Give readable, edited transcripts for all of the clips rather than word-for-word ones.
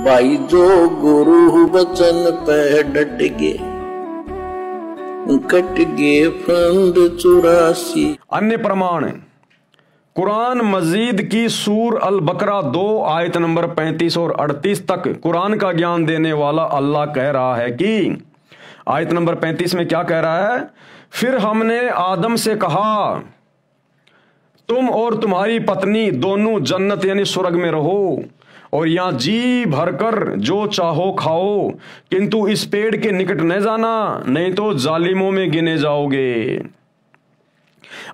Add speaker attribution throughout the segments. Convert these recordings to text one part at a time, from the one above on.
Speaker 1: भाई जो गुरु वचन पे डट गए, कट गए फंद 84।
Speaker 2: अन्य प्रमाण कुरान मजीद की सूर अल बकरा 2 आयत नंबर 35 और 38 तक कुरान का ज्ञान देने वाला अल्लाह कह रहा है कि आयत नंबर 35 में क्या कह रहा है? फिर हमने आदम से कहा तुम और तुम्हारी पत्नी दोनों जन्नत यानी स्वर्ग में रहो और यहां जी भरकर जो चाहो खाओ, किंतु इस पेड़ के निकट न जाना, नहीं तो जालिमों में गिने जाओगे।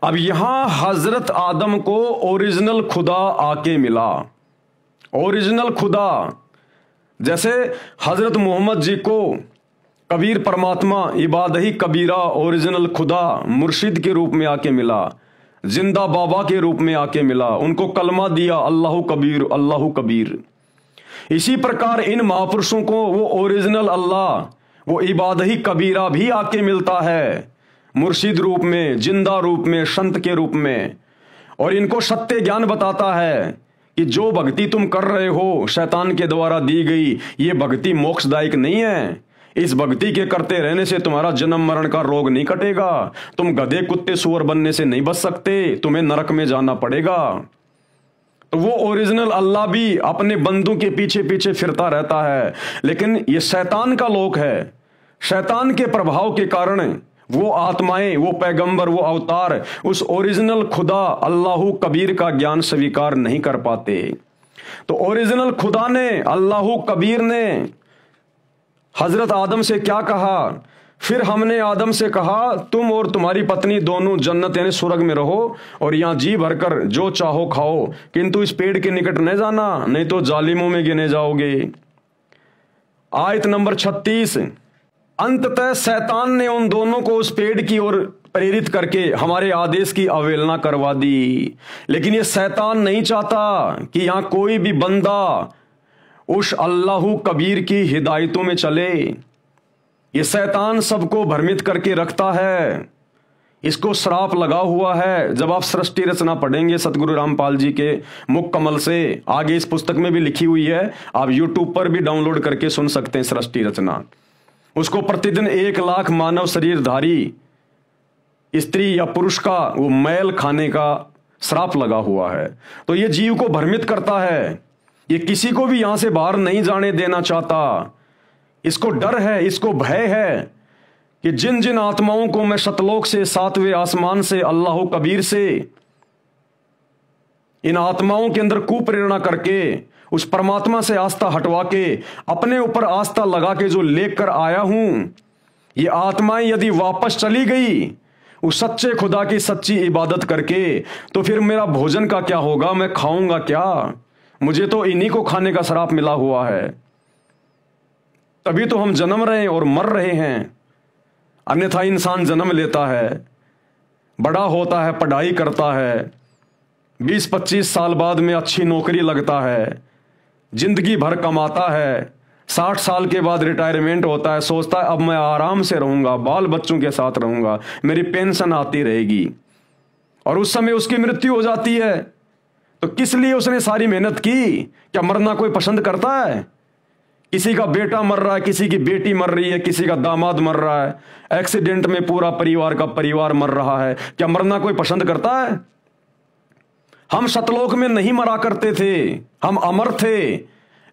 Speaker 2: अब यहां हजरत आदम को ओरिजिनल खुदा आके मिला। ओरिजिनल खुदा, जैसे हजरत मोहम्मद जी को कबीर परमात्मा इबादही कबीरा ओरिजिनल खुदा मुर्शिद के रूप में आके मिला, जिंदा बाबा के रूप में आके मिला, उनको कलमा दिया अल्लाहु कबीर अल्लाहु कबीर। इसी प्रकार इन महापुरुषों को वो ओरिजिनल अल्लाह, वो इबादही कबीरा भी आके मिलता है मुर्शिद रूप में, जिंदा रूप में, संत के रूप में, और इनको सत्य ज्ञान बताता है कि जो भक्ति तुम कर रहे हो शैतान के द्वारा दी गई, ये भक्ति मोक्षदायक नहीं है। इस भक्ति के करते रहने से तुम्हारा जन्म मरण का रोग नहीं कटेगा, तुम गधे कुत्ते सुअर बनने से नहीं बच सकते, तुम्हें नरक में जाना पड़ेगा। तो वो ओरिजिनल अल्लाह भी अपने बंदों के पीछे पीछे फिरता रहता है, लेकिन ये शैतान का लोक है। शैतान के प्रभाव के कारण वो आत्माएं, वो पैगंबर, वो अवतार उस ओरिजिनल खुदा अल्लाहु कबीर का ज्ञान स्वीकार नहीं कर पाते। तो ओरिजिनल खुदा ने, अल्लाहु कबीर ने हजरत आदम से क्या कहा? फिर हमने आदम से कहा तुम और तुम्हारी पत्नी दोनों जन्नत यानी स्वर्ग में रहो और यहां जी भरकर जो चाहो खाओ, किंतु इस पेड़ के निकट न जाना, नहीं तो जालिमों में गिने जाओगे। आयत नंबर 36। अंततः शैतान ने उन दोनों को उस पेड़ की ओर प्रेरित करके हमारे आदेश की अवहेलना करवा दी। लेकिन ये शैतान नहीं चाहता कि यहां कोई भी बंदा उस अल्लाहु कबीर की हिदायतों में चले। ये शैतान सबको भ्रमित करके रखता है, इसको श्राप लगा हुआ है। जब आप सृष्टि रचना पढ़ेंगे सतगुरु रामपाल जी के मुख कमल से, आगे इस पुस्तक में भी लिखी हुई है, आप यूट्यूब पर भी डाउनलोड करके सुन सकते हैं सृष्टि रचना। उसको प्रतिदिन 1 लाख मानव शरीरधारी स्त्री या पुरुष का वो मैल खाने का श्राप लगा हुआ है। तो ये जीव को भ्रमित करता है, ये किसी को भी यहां से बाहर नहीं जाने देना चाहता। इसको डर है, इसको भय है कि जिन जिन आत्माओं को मैं सतलोक से, 7वें आसमान से, अल्लाह कबीर से, इन आत्माओं के अंदर कुप्रेरणा करके उस परमात्मा से आस्था हटवा के अपने ऊपर आस्था लगा के जो लेकर आया हूं, ये आत्माएं यदि वापस चली गई उस सच्चे खुदा की सच्ची इबादत करके, तो फिर मेरा भोजन का क्या होगा? मैं खाऊंगा क्या? मुझे तो इन्हीं को खाने का श्राप मिला हुआ है। तभी तो हम जन्म रहे हैं और मर रहे हैं। अन्यथा इंसान जन्म लेता है, बड़ा होता है, पढ़ाई करता है, 20-25 साल बाद में अच्छी नौकरी लगता है, जिंदगी भर कमाता है, 60 साल के बाद रिटायरमेंट होता है, सोचता है अब मैं आराम से रहूंगा, बाल बच्चों के साथ रहूंगा, मेरी पेंशन आती रहेगी, और उस समय उसकी मृत्यु हो जाती है। तो किस लिए उसने सारी मेहनत की? क्या मरना कोई पसंद करता है? किसी का बेटा मर रहा है, किसी की बेटी मर रही है, किसी का दामाद मर रहा है, एक्सीडेंट में पूरा परिवार का परिवार मर रहा है, क्या मरना कोई पसंद करता है? हम सतलोक में नहीं मरा करते थे, हम अमर थे,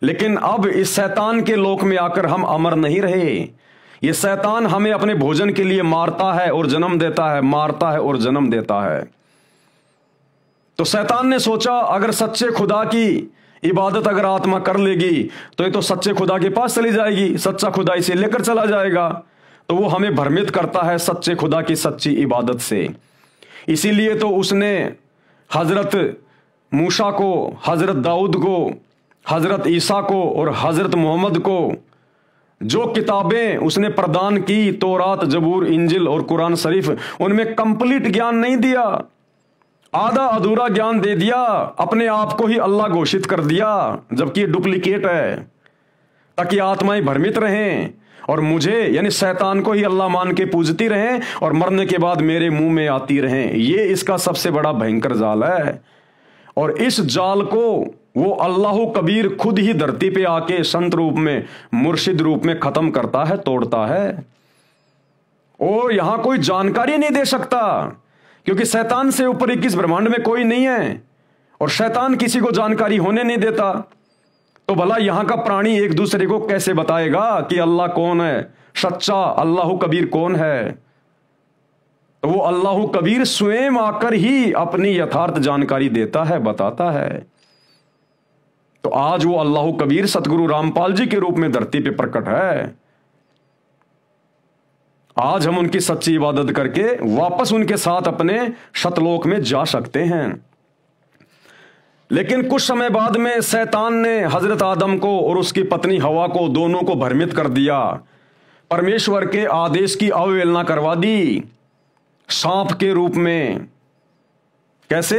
Speaker 2: लेकिन अब इस शैतान के लोक में आकर हम अमर नहीं रहे। ये शैतान हमें अपने भोजन के लिए मारता है और जन्म देता है, मारता है और जन्म देता है। तो शैतान ने सोचा अगर सच्चे खुदा की इबादत अगर आत्मा कर लेगी तो ये तो सच्चे खुदा के पास चली जाएगी, सच्चा खुदा इसे लेकर चला जाएगा। तो वो हमें भ्रमित करता है सच्चे खुदा की सच्ची इबादत से। इसीलिए तो उसने हजरत मूसा को, हजरत दाऊद को, हजरत ईसा को और हजरत मोहम्मद को जो किताबें उसने प्रदान की, तौरात, जबूर, इंजिल और कुरान शरीफ, उनमें कंप्लीट ज्ञान नहीं दिया, आधा अधूरा ज्ञान दे दिया, अपने आप को ही अल्लाह घोषित कर दिया, जबकि डुप्लीकेट है, ताकि आत्माएं भ्रमित रहें और मुझे यानी शैतान को ही अल्लाह मान के पूजती रहें और मरने के बाद मेरे मुंह में आती रहें। ये इसका सबसे बड़ा भयंकर जाल है। और इस जाल को वो अल्लाह कबीर खुद ही धरती पे आके संत रूप में, मुर्शिद रूप में खत्म करता है, तोड़ता है। और यहां कोई जानकारी नहीं दे सकता, क्योंकि शैतान से ऊपर 21 ब्रह्मांड में कोई नहीं है, और शैतान किसी को जानकारी होने नहीं देता। तो भला यहां का प्राणी एक दूसरे को कैसे बताएगा कि अल्लाह कौन है, सच्चा अल्लाह कबीर कौन है? तो वो अल्लाह कबीर स्वयं आकर ही अपनी यथार्थ जानकारी देता है, बताता है। तो आज वो अल्लाह कबीर सतगुरु रामपाल जी के रूप में धरती पे प्रकट है। आज हम उनकी सच्ची इबादत करके वापस उनके साथ अपने शतलोक में जा सकते हैं। लेकिन कुछ समय बाद में शैतान ने हजरत आदम को और उसकी पत्नी हवा को, दोनों को भ्रमित कर दिया, परमेश्वर के आदेश की अवहेलना करवा दी सांप के रूप में। कैसे?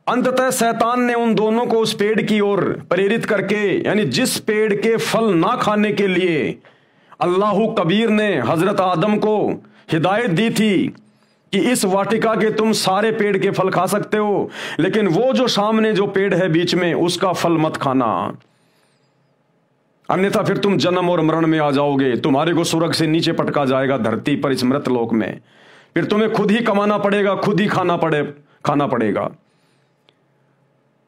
Speaker 2: अंततः शैतान ने उन दोनों को उस पेड़ की ओर प्रेरित करके, यानी जिस पेड़ के फल ना खाने के लिए अल्लाह कबीर ने हजरत आदम को हिदायत दी थी कि इस वाटिका के तुम सारे पेड़ के फल खा सकते हो, लेकिन वो जो सामने जो पेड़ है बीच में, उसका फल मत खाना, अन्यथा फिर तुम जन्म और मरण में आ जाओगे, तुम्हारे को स्वर्ग से नीचे पटका जाएगा धरती पर, इस मृत लोक में। फिर तुम्हें खुद ही कमाना पड़ेगा, खुद ही खाना पड़ेगा।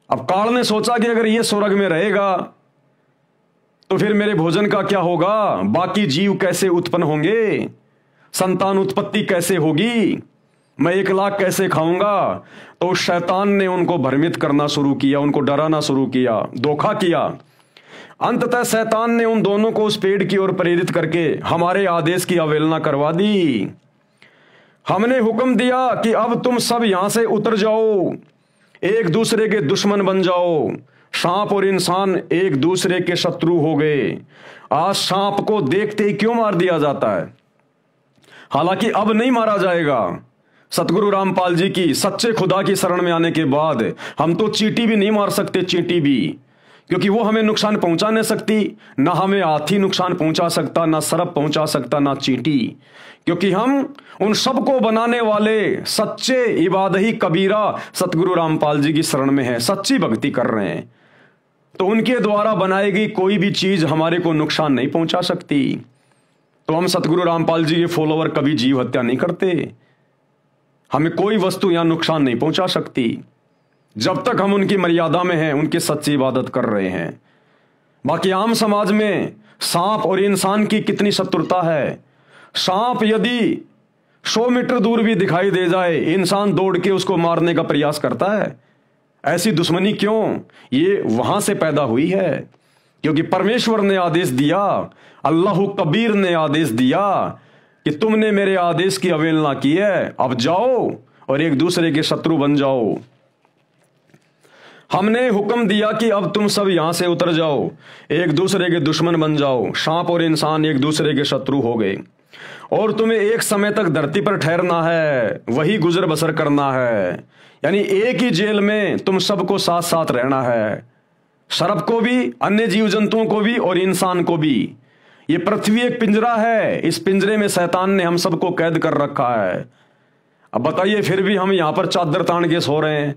Speaker 2: अब काल ने सोचा कि अगर ये स्वर्ग में रहेगा तो फिर मेरे भोजन का क्या होगा, बाकी जीव कैसे उत्पन्न होंगे, संतान उत्पत्ति कैसे होगी, मैं 1 लाख कैसे खाऊंगा? तो शैतान ने उनको भ्रमित करना शुरू किया, उनको डराना शुरू किया, धोखा किया। अंततः शैतान ने उन दोनों को उस पेड़ की ओर प्रेरित करके हमारे आदेश की अवहेलना करवा दी। हमने हुक्म दिया कि अब तुम सब यहां से उतर जाओ, एक दूसरे के दुश्मन बन जाओ। सांप और इंसान एक दूसरे के शत्रु हो गए। आज सांप को देखते ही क्यों मार दिया जाता है? हालांकि अब नहीं मारा जाएगा। सतगुरु रामपाल जी की सच्चे खुदा की शरण में आने के बाद हम तो चींटी भी नहीं मार सकते, चींटी भी, क्योंकि वो हमें नुकसान पहुंचा नहीं सकती। ना हमें हाथी नुकसान पहुंचा सकता, ना सर्प पहुंचा सकता, ना चींटी, क्योंकि हम उन सबको बनाने वाले सच्चे इबादही कबीरा सतगुरु रामपाल जी की शरण में है, सच्ची भक्ति कर रहे हैं। तो उनके द्वारा बनाई गई कोई भी चीज हमारे को नुकसान नहीं पहुंचा सकती। तो हम सतगुरु रामपाल जी के फॉलोवर कभी जीव हत्या नहीं करते। हमें कोई वस्तु यहां नुकसान नहीं पहुंचा सकती जब तक हम उनकी मर्यादा में हैं, उनकी सच्ची इबादत कर रहे हैं। बाकी आम समाज में सांप और इंसान की कितनी शत्रुता है। सांप यदि 100 मीटर दूर भी दिखाई दे जाए, इंसान दौड़ के उसको मारने का प्रयास करता है। ऐसी दुश्मनी क्यों? ये वहां से पैदा हुई है क्योंकि परमेश्वर ने आदेश दिया, अल्लाह कबीर ने आदेश दिया कि तुमने मेरे आदेश की अवहेलना की है, अब जाओ और एक दूसरे के शत्रु बन जाओ। हमने हुक्म दिया कि अब तुम सब यहां से उतर जाओ, एक दूसरे के दुश्मन बन जाओ। सांप और इंसान एक दूसरे के शत्रु हो गए और तुम्हें एक समय तक धरती पर ठहरना है, वही गुजर बसर करना है। यानी एक ही जेल में तुम सबको साथ साथ रहना है, सर्प को भी, अन्य जीव जंतुओं को भी और इंसान को भी। ये पृथ्वी एक पिंजरा है, इस पिंजरे में शैतान ने हम सबको कैद कर रखा है। अब बताइए, फिर भी हम यहां पर चादर तान के सो रहे हैं।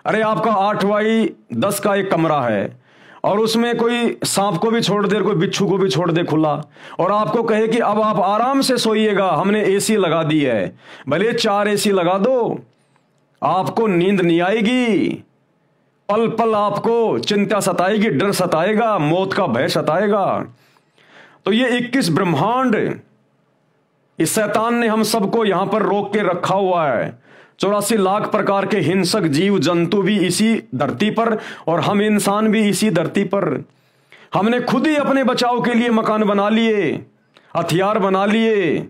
Speaker 2: अरे आपका 8x10 का एक कमरा है और उसमें कोई सांप को भी छोड़ दे, कोई बिच्छू को भी छोड़ दे खुला, और आपको कहे कि अब आप आराम से सोइएगा, हमने एसी लगा दी है। भले 4 एसी लगा दो, आपको नींद नहीं आएगी। पल पल आपको चिंता सताएगी, डर सताएगा, मौत का भय सताएगा। तो ये 21 ब्रह्मांड, इस शैतान ने हम सबको यहां पर रोक के रखा हुआ है। 84 लाख प्रकार के हिंसक जीव जंतु भी इसी धरती पर और हम इंसान भी इसी धरती पर। हमने खुद ही अपने बचाव के लिए मकान बना लिए, हथियार बना लिए।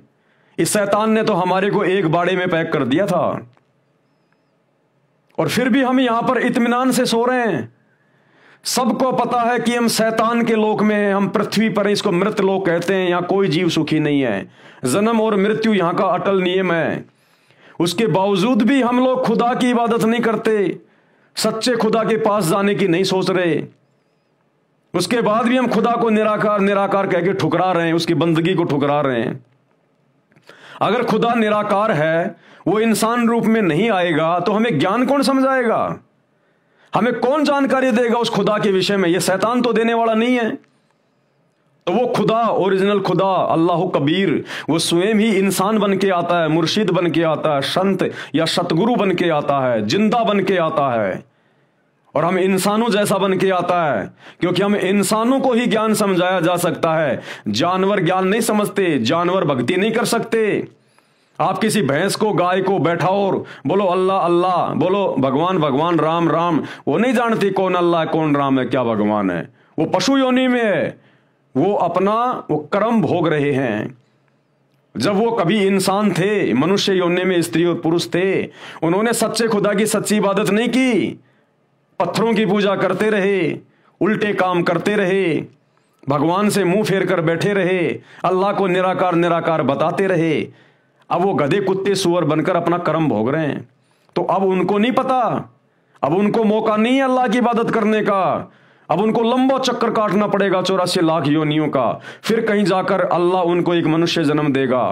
Speaker 2: इस शैतान ने तो हमारे को एक बाड़े में पैक कर दिया था और फिर भी हम यहां पर इत्मीनान से सो रहे हैं। सबको पता है कि हम शैतान के लोक में हैं, हम पृथ्वी पर, इसको मृत लोक कहते हैं। यहां कोई जीव सुखी नहीं है, जन्म और मृत्यु यहां का अटल नियम है। उसके बावजूद भी हम लोग खुदा की इबादत नहीं करते, सच्चे खुदा के पास जाने की नहीं सोच रहे। उसके बाद भी हम खुदा को निराकार निराकार कह के ठुकरा रहे हैं, उसकी बंदगी को ठुकरा रहे हैं। अगर खुदा निराकार है, वो इंसान रूप में नहीं आएगा तो हमें ज्ञान कौन समझाएगा? हमें कौन जानकारी देगा उस खुदा के विषय में? ये शैतान तो देने वाला नहीं है। तो वो खुदा, ओरिजिनल खुदा अल्लाह कबीर, वो स्वयं ही इंसान बन के आता है, मुर्शिद बन के आता है, संत या सतगुरु बन के आता है, जिंदा बन के आता है, और हम इंसानों जैसा बन के आता है, क्योंकि हम इंसानों को ही ज्ञान समझाया जा सकता है। जानवर ज्ञान नहीं समझते, जानवर भक्ति नहीं कर सकते। आप किसी भैंस को, गाय को बैठाओ और बोलो अल्लाह अल्लाह, बोलो भगवान भगवान, राम राम, वो नहीं जानती कौन अल्लाह है, कौन राम है, क्या भगवान है। वो पशु योनि में है, वो अपना वो कर्म भोग रहे हैं। जब वो कभी इंसान थे, मनुष्य योनि में स्त्री और पुरुष थे, उन्होंने सच्चे खुदा की सच्ची इबादत नहीं की, पत्थरों की पूजा करते रहे, उल्टे काम करते रहे, भगवान से मुंह फेर कर बैठे रहे, अल्लाह को निराकार निराकार बताते रहे। अब वो गधे कुत्ते सुअर बनकर अपना कर्म भोग रहे हैं। तो अब उनको नहीं पता, अब उनको मौका नहीं है अल्लाह की इबादत करने का। अब उनको लंबा चक्कर काटना पड़ेगा 84 लाख योनियों का, फिर कहीं जाकर अल्लाह उनको एक मनुष्य जन्म देगा,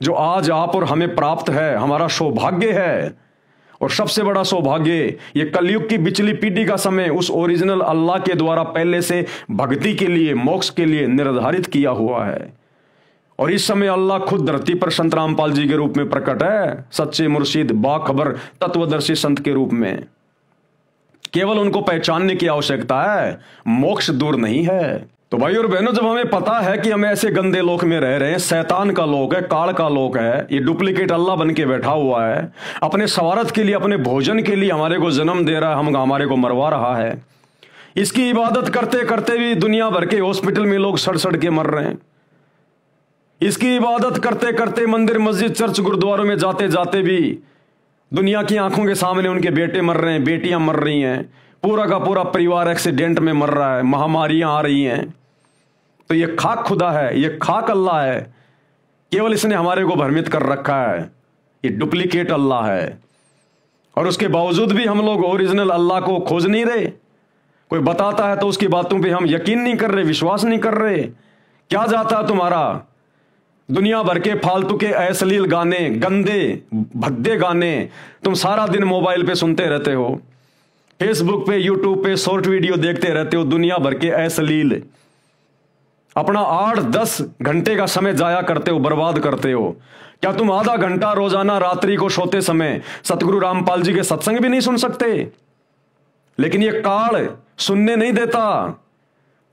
Speaker 2: जो आज आप और हमें प्राप्त है, हमारा सौभाग्य है। और सबसे बड़ा सौभाग्य, ये कलयुग की बिचली पीढ़ी का समय उस ओरिजिनल अल्लाह के द्वारा पहले से भक्ति के लिए, मोक्ष के लिए निर्धारित किया हुआ है। और इस समय अल्लाह खुद धरती पर संत रामपाल जी के रूप में प्रकट है, सच्चे मुर्शिद, बाखबर, तत्वदर्शी संत के रूप में। केवल उनको पहचानने की आवश्यकता है, मोक्ष दूर नहीं है। तो भाई और बहनों, जब हमें पता है कि हम ऐसे गंदे लोक में रह रहे हैं, शैतान का लोक है, काल का लोक है, ये डुप्लीकेट अल्लाह बन के बैठा हुआ है, अपने स्वार्थ के लिए, अपने भोजन के लिए हमारे को जन्म दे रहा है, हमारे को मरवा रहा है। इसकी इबादत करते करते भी दुनिया भर के हॉस्पिटल में लोग सड़ सड़ के मर रहे हैं। इसकी इबादत करते करते मंदिर, मस्जिद, चर्च, गुरुद्वारों में जाते जाते भी दुनिया की आंखों के सामने उनके बेटे मर रहे हैं, बेटियां मर रही हैं, पूरा का पूरा परिवार एक्सीडेंट में मर रहा है, महामारियां आ रही हैं। तो ये खाक खुदा है, ये खाक अल्लाह है, केवल इसने हमारे को भ्रमित कर रखा है। ये डुप्लीकेट अल्लाह है, और उसके बावजूद भी हम लोग ओरिजिनल अल्लाह को खोज नहीं रहे। कोई बताता है तो उसकी बातों पे हम यकीन नहीं कर रहे, विश्वास नहीं कर रहे। क्या जाता है तुम्हारा? दुनिया भर के फालतू के अश्लील गाने, गंदे भद्दे गाने तुम सारा दिन मोबाइल पे सुनते रहते हो, फेसबुक पे, यूट्यूब पे शॉर्ट वीडियो देखते रहते हो, दुनिया भर के अश्लील। अपना 8-10 घंटे का समय जाया करते हो, बर्बाद करते हो। क्या तुम आधा घंटा रोजाना रात्रि को सोते समय सतगुरु रामपाल जी के सत्संग भी नहीं सुन सकते? लेकिन ये काल सुनने नहीं देता।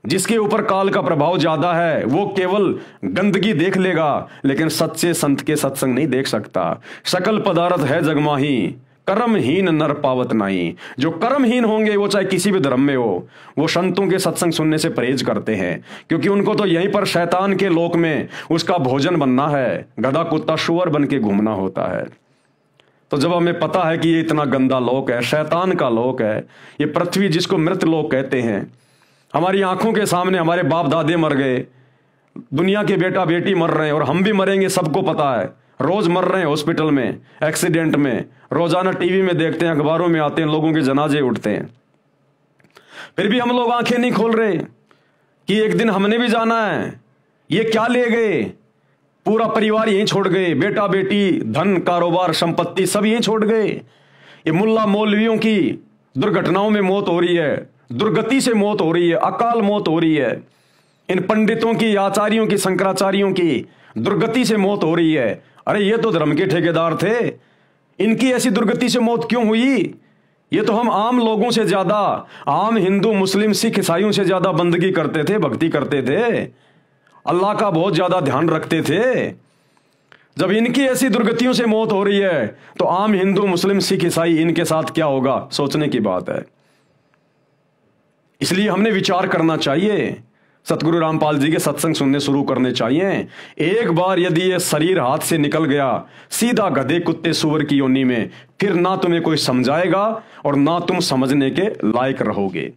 Speaker 2: जिसके ऊपर काल का प्रभाव ज्यादा है वो केवल गंदगी देख लेगा, लेकिन सच्चे संत के सत्संग नहीं देख सकता। सकल पदार्थ है जगमाही, कर्महीन नर पावत नहीं। जो कर्महीन होंगे, वो चाहे किसी भी धर्म में हो, वो संतों के सत्संग सुनने से परहेज करते हैं, क्योंकि उनको तो यहीं पर शैतान के लोक में उसका भोजन बनना है, गधा कुत्ता शुअर बन के घूमना होता है। तो जब हमें पता है कि ये इतना गंदा लोक है, शैतान का लोक है, ये पृथ्वी जिसको मृत लोक कहते हैं, हमारी आंखों के सामने हमारे बाप दादे मर गए, दुनिया के बेटा बेटी मर रहे हैं, और हम भी मरेंगे, सबको पता है। रोज मर रहे हैं हॉस्पिटल में, एक्सीडेंट में, रोजाना टीवी में देखते हैं, अखबारों में आते हैं, लोगों के जनाजे उठते हैं। फिर भी हम लोग आंखें नहीं खोल रहे कि एक दिन हमने भी जाना है। ये क्या ले गए? पूरा परिवार यहीं छोड़ गए, बेटा बेटी, धन, कारोबार, संपत्ति सब यहीं छोड़ गए। ये मुल्ला मौलवियों की दुर्घटनाओं में मौत हो रही है, दुर्गति से मौत हो रही है, अकाल मौत हो रही है। इन पंडितों की, आचार्यों की, शंकराचार्यों की दुर्गति से मौत हो रही है। अरे ये तो धर्म के ठेकेदार थे, इनकी ऐसी दुर्गति से मौत क्यों हुई? ये तो हम आम लोगों से ज्यादा, आम हिंदू, मुस्लिम, सिख, ईसाइयों से ज्यादा बंदगी करते थे, भक्ति करते थे, अल्लाह का बहुत ज्यादा ध्यान रखते थे। जब इनकी ऐसी दुर्गतियों से मौत हो रही है, तो आम हिंदू, मुस्लिम, सिख, ईसाई, इनके साथ क्या होगा? सोचने की बात है। इसलिए हमने विचार करना चाहिए, सतगुरु रामपाल जी के सत्संग सुनने शुरू करने चाहिए। एक बार यदि ये शरीर हाथ से निकल गया सीधा गधे कुत्ते सुअर की योनि में, फिर ना तुम्हें कोई समझाएगा और ना तुम समझने के लायक रहोगे।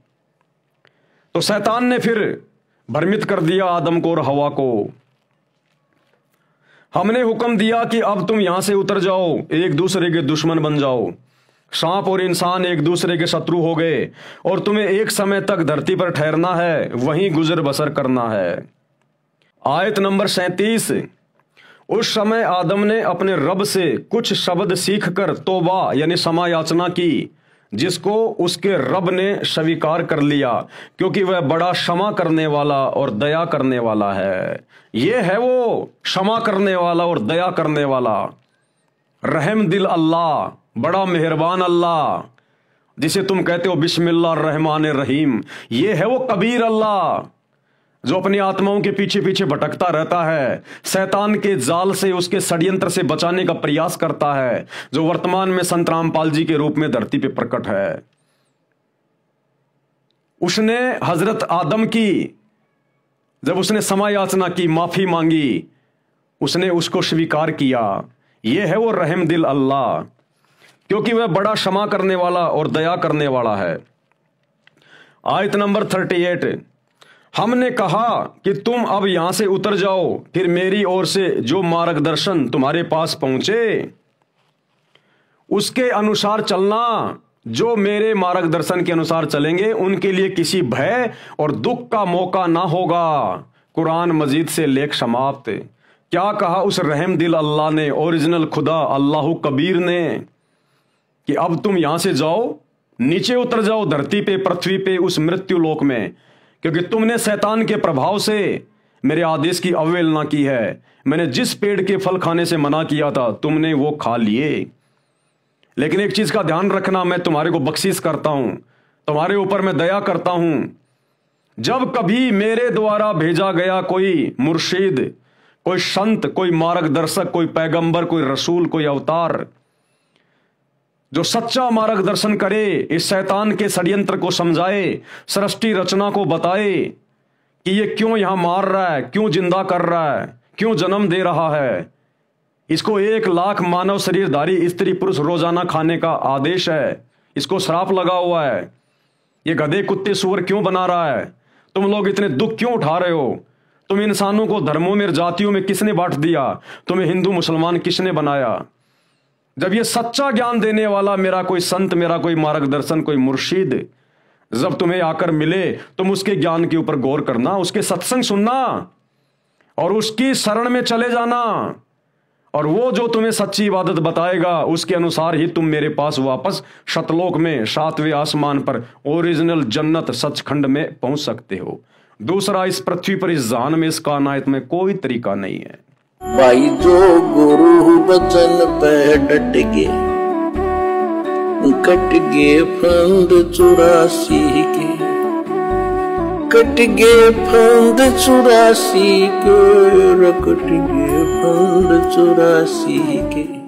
Speaker 2: तो शैतान ने फिर भ्रमित कर दिया आदम को और हवा को। हमने हुक्म दिया कि अब तुम यहां से उतर जाओ, एक दूसरे के दुश्मन बन जाओ। सांप और इंसान एक दूसरे के शत्रु हो गए, और तुम्हें एक समय तक धरती पर ठहरना है, वहीं गुजर बसर करना है। आयत नंबर 37। उस समय आदम ने अपने रब से कुछ शब्द सीखकर तौबा यानी क्षमा याचना की, जिसको उसके रब ने स्वीकार कर लिया, क्योंकि वह बड़ा क्षमा करने वाला और दया करने वाला है। ये है वो क्षमा करने वाला और दया करने वाला, रहम दिल अल्लाह, बड़ा मेहरबान अल्लाह, जिसे तुम कहते हो बिस्मिल्लाह रहमान रहीम। ये है वो कबीर अल्लाह, जो अपनी आत्माओं के पीछे पीछे भटकता रहता है, शैतान के जाल से, उसके षड्यंत्र से बचाने का प्रयास करता है, जो वर्तमान में संत रामपाल जी के रूप में धरती पे प्रकट है। उसने हजरत आदम की जब उसने क्षमा याचना की, माफी मांगी, उसने उसको स्वीकार किया। यह है वो रहम दिल अल्लाह, क्योंकि वह बड़ा क्षमा करने वाला और दया करने वाला है। आयत नंबर 38, हमने कहा कि तुम अब यहां से उतर जाओ, फिर मेरी ओर से जो मार्गदर्शन तुम्हारे पास पहुंचे उसके अनुसार चलना। जो मेरे मार्गदर्शन के अनुसार चलेंगे उनके लिए किसी भय और दुख का मौका ना होगा। कुरान मजीद से लेख समाप्त। क्या कहा उस रहम दिल अल्लाह ने, ओरिजिनल खुदा अल्लाह कबीर ने, कि अब तुम यहां से जाओ, नीचे उतर जाओ धरती पे, पृथ्वी पे, उस मृत्यु लोक में, क्योंकि तुमने शैतान के प्रभाव से मेरे आदेश की अवहेलना की है। मैंने जिस पेड़ के फल खाने से मना किया था तुमने वो खा लिए। लेकिन एक चीज का ध्यान रखना, मैं तुम्हारे को बख्शिश करता हूं, तुम्हारे ऊपर मैं दया करता हूं। जब कभी मेरे द्वारा भेजा गया कोई मुर्शिद, कोई संत, कोई मार्गदर्शक, कोई पैगंबर, कोई रसूल, कोई अवतार, जो सच्चा मार्गदर्शन करे, इस शैतान के षड्यंत्र को समझाए, सृष्टि रचना को बताए कि ये क्यों यहां मार रहा है, क्यों जिंदा कर रहा है, क्यों जन्म दे रहा है, इसको 1 लाख मानव शरीरधारी स्त्री पुरुष रोजाना खाने का आदेश है, इसको श्राप लगा हुआ है, ये गधे कुत्ते सुअर क्यों बना रहा है, तुम लोग इतने दुख क्यों उठा रहे हो, तुम इंसानों को धर्मों में, जातियों में किसने बांट दिया, तुम्हें हिंदू मुसलमान किसने बनाया। जब ये सच्चा ज्ञान देने वाला मेरा कोई संत, मेरा कोई मार्गदर्शन, कोई मुर्शिद जब तुम्हें आकर मिले, तुम उसके ज्ञान के ऊपर गौर करना, उसके सत्संग सुनना और उसकी शरण में चले जाना, और वो जो तुम्हें सच्ची इबादत बताएगा उसके अनुसार ही तुम मेरे पास वापस शतलोक में, 7वें आसमान पर, ओरिजिनल जन्नत सचखंड में पहुंच सकते हो। दूसरा, इस पृथ्वी पर, इस जहान में, इस कायनात में कोई तरीका नहीं है।
Speaker 1: भाई जो गुरु बचन पे डट गए, कट गए फंद 84 के, कट गए फंद 84 के, कट गए फंद 84 के।